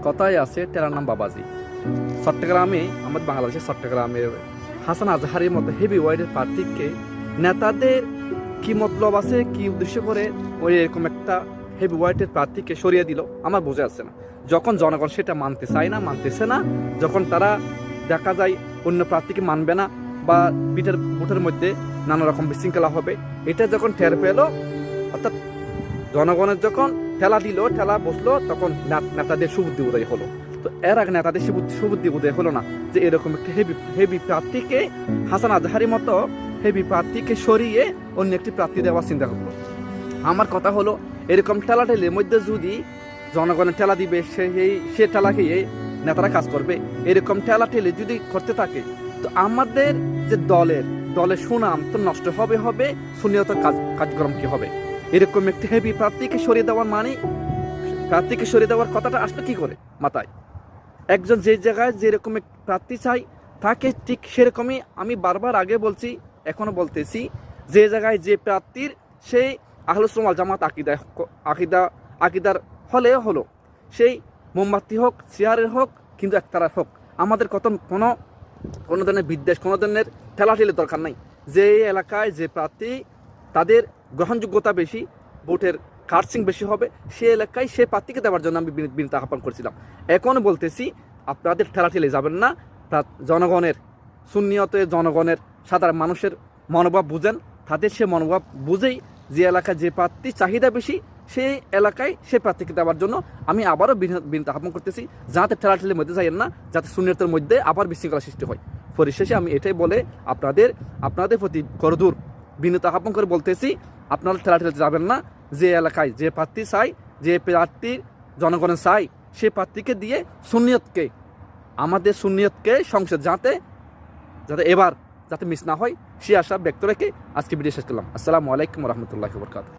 কথায় আছে টেরার নাম বাবাজি। চট্টগ্রামে, আমাদের বাংলাদেশের চট্টগ্রামের হাসান আজহারের মতো হেভি ওয়েটের প্রার্থীকে নেতাদের কি মতলব আছে, কি উদ্দেশ্য করে ওই এরকম একটা হেভি ওয়েটের প্রার্থীকে সরিয়ে দিল আমার বোঝা যাচ্ছে না। যখন জনগণ সেটা মানতে চায় না, মানতেছে না, যখন তারা দেখা যায় অন্য প্রার্থীকে মানবে না বা ভোটের মধ্যে নানা রকম বিশৃঙ্খলা হবে, এটা যখন টের পেল, অর্থাৎ জনগণের যখন ঠেলা দিল, ঠেলা বসলো, তখন নেতাদের সুবুদ্ধি উদয় হলো। তো এর আগে নেতাদের সুবুদ্ধি উদয় হলো না যে এরকম একটা হেভি প্রার্থীকে, হাসান আজহারের মতো হেভি প্রার্থীকে সরিয়ে অন্য একটি প্রার্থী দেওয়ার চিন্তা করলো। আমার কথা হলো, এরকম ঠেলাঠেলির মধ্যে যদি জনগণের ঠেলা দিবে, সে ঠেলা খেয়ে নেতারা কাজ করবে। এরকম ঠেলাঠেলি যদি করতে থাকে, তো আমাদের যে দলের সুনাম তো নষ্ট হবে, সুনিয়তের কার্যক্রম কি হবে? এরকম একটি হেভি প্রার্থীকে সরিয়ে দেওয়ার মানে, প্রার্থীকে সরিয়ে দেওয়ার কথাটা আসলে কি করে মাথায়? একজন যে জায়গায় যেরকম প্রার্থী চাই তাকে ঠিক সেরকমই, আমি বারবার আগে বলছি, এখনো বলতেছি, যে জায়গায় যে প্রার্থীর সেই আহলুস সুন্নাহ ওয়াল জামাত আকিদার হলো, সেই মোমবাতি হোক, চেয়ারের হোক, কিন্তু একতারার হোক, আমাদের কোনো ধরনের বিদ্বেষ, কোনো ধরনের ঠেলাঠেলির দরকার নাই। যে এলাকায় যে প্রার্থী তাদের গ্রহণযোগ্যতা বেশি, ভোটের কার্সিং বেশি হবে, সে এলাকায় সে প্রার্থীকে দেওয়ার জন্য আমি বিনীত আহ্বান করছিলাম। এখনও বলতেছি, আপনাদের ঠেলাঠেলি যাবেন না। জনগণের সুন্নিয়তে, জনগণের সাধারণ মানুষের মনোভাব বুঝেন, তাদের সে মনোভাব বুঝেই যে এলাকায় যে প্রার্থী চাহিদা বেশি, সেই এলাকায় সে প্রার্থীকে দেওয়ার জন্য আমি আবারও বিনীত আহ্বান করতেছি, যাতে ঠেলাঠেলির মধ্যে যাইয়েন না, যাতে সুন্নিয়তের মধ্যে আবার বিশৃঙ্খলা সৃষ্টি হয়। পরিশেষে আমি এটাই বলে আপনাদের প্রতি করদূর বিনীত আহ্বান করে বলতেছি, আপনারা ঠেলাঠেলিতে যাবেন না। যে এলাকায় যে প্রার্থী চাই, যে প্রার্থীর জনগণের চাই, সে প্রার্থীকে দিয়ে আমাদের সুন্নিয়তকে সংসদ যাতে এবার যাতে মিস না হয়, সে আশা ব্যক্ত রেখে আজকে ভিডিও শেষ করলাম। আসসালামু আলাইকুম ওয়া রাহমাতুল্লাহি ওয়া বারাকাতুহু।